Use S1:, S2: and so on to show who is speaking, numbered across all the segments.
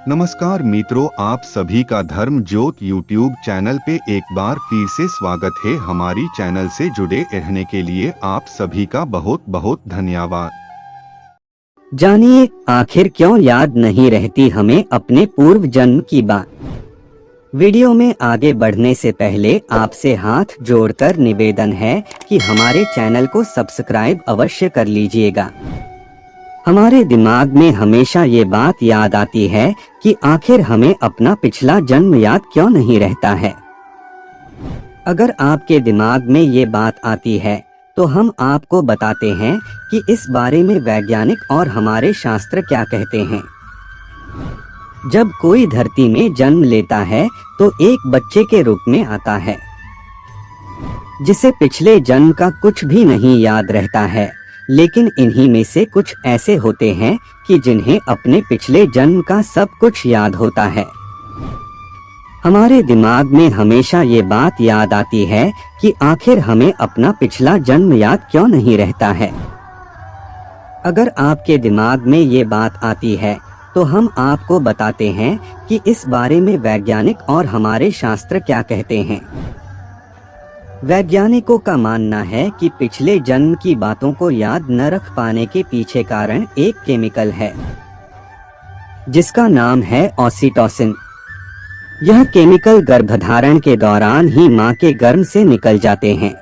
S1: नमस्कार मित्रों, आप सभी का धर्म ज्योत यूट्यूब चैनल पे एक बार फिर से स्वागत है। हमारी चैनल से जुड़े रहने के लिए आप सभी का बहुत बहुत धन्यवाद।
S2: जानिए आखिर क्यों याद नहीं रहती हमें अपने पूर्व जन्म की बात। वीडियो में आगे बढ़ने से पहले आपसे हाथ जोड़कर निवेदन है कि हमारे चैनल को सब्सक्राइब अवश्य कर लीजिएगा। हमारे दिमाग में हमेशा ये बात याद आती है कि आखिर हमें अपना पिछला जन्म याद क्यों नहीं रहता है। अगर आपके दिमाग में ये बात आती है तो हम आपको बताते हैं कि इस बारे में वैज्ञानिक और हमारे शास्त्र क्या कहते हैं। जब कोई धरती में जन्म लेता है तो एक बच्चे के रूप में आता है जिसे पिछले जन्म का कुछ भी नहीं याद रहता है, लेकिन इन्हीं में से कुछ ऐसे होते हैं कि जिन्हें अपने पिछले जन्म का सब कुछ याद होता है। हमारे दिमाग में हमेशा ये बात याद आती है कि आखिर हमें अपना पिछला जन्म याद क्यों नहीं रहता है। अगर आपके दिमाग में ये बात आती है तो हम आपको बताते हैं कि इस बारे में वैज्ञानिक और हमारे शास्त्र क्या कहते हैं। वैज्ञानिकों का मानना है कि पिछले जन्म की बातों को याद न रख पाने के पीछे कारण एक केमिकल है जिसका नाम है ऑक्सीटोसिन। यह केमिकल गर्भधारण के दौरान ही मां के गर्भ से निकल जाते हैं।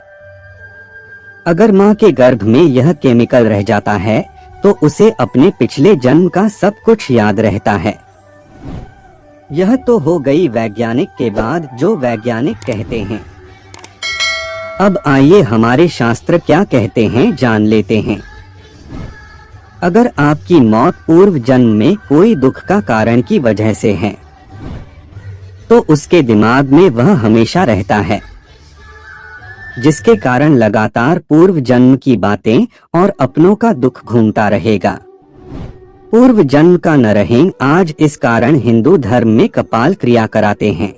S2: अगर मां के गर्भ में यह केमिकल रह जाता है तो उसे अपने पिछले जन्म का सब कुछ याद रहता है। यह तो हो गई वैज्ञानिक के बाद जो वैज्ञानिक कहते हैं। अब आइए हमारे शास्त्र क्या कहते हैं जान लेते हैं। अगर आपकी मौत पूर्व जन्म में कोई दुख का कारण की वजह से है तो उसके दिमाग में वह हमेशा रहता है, जिसके कारण लगातार पूर्व जन्म की बातें और अपनों का दुख घूमता रहेगा। पूर्व जन्म का न रहें आज इस कारण हिंदू धर्म में कपाल क्रिया कराते हैं।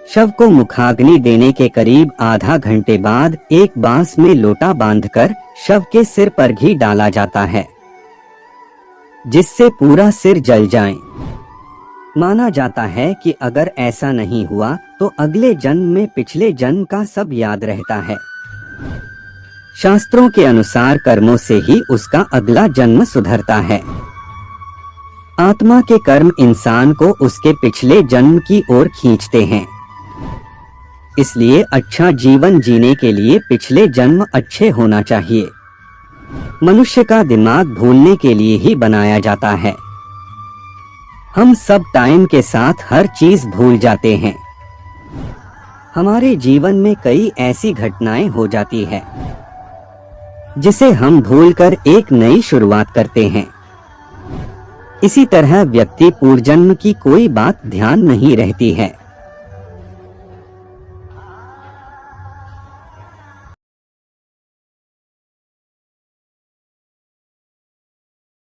S2: शव को मुखाग्नि देने के करीब आधा घंटे बाद एक बांस में लोटा बांधकर शव के सिर पर घी डाला जाता है जिससे पूरा सिर जल जाए। माना जाता है कि अगर ऐसा नहीं हुआ तो अगले जन्म में पिछले जन्म का सब याद रहता है। शास्त्रों के अनुसार कर्मों से ही उसका अगला जन्म सुधरता है। आत्मा के कर्म इंसान को उसके पिछले जन्म की ओर खींचते हैं। इसलिए अच्छा जीवन जीने के लिए पिछले जन्म अच्छे होना चाहिए। मनुष्य का दिमाग भूलने के लिए ही बनाया जाता है। हम सब टाइम के साथ हर चीज भूल जाते हैं। हमारे जीवन में कई ऐसी घटनाएं हो जाती है जिसे हम भूलकर एक नई शुरुआत करते हैं। इसी तरह व्यक्ति पूर्वजन्म की कोई बात ध्यान नहीं रहती है।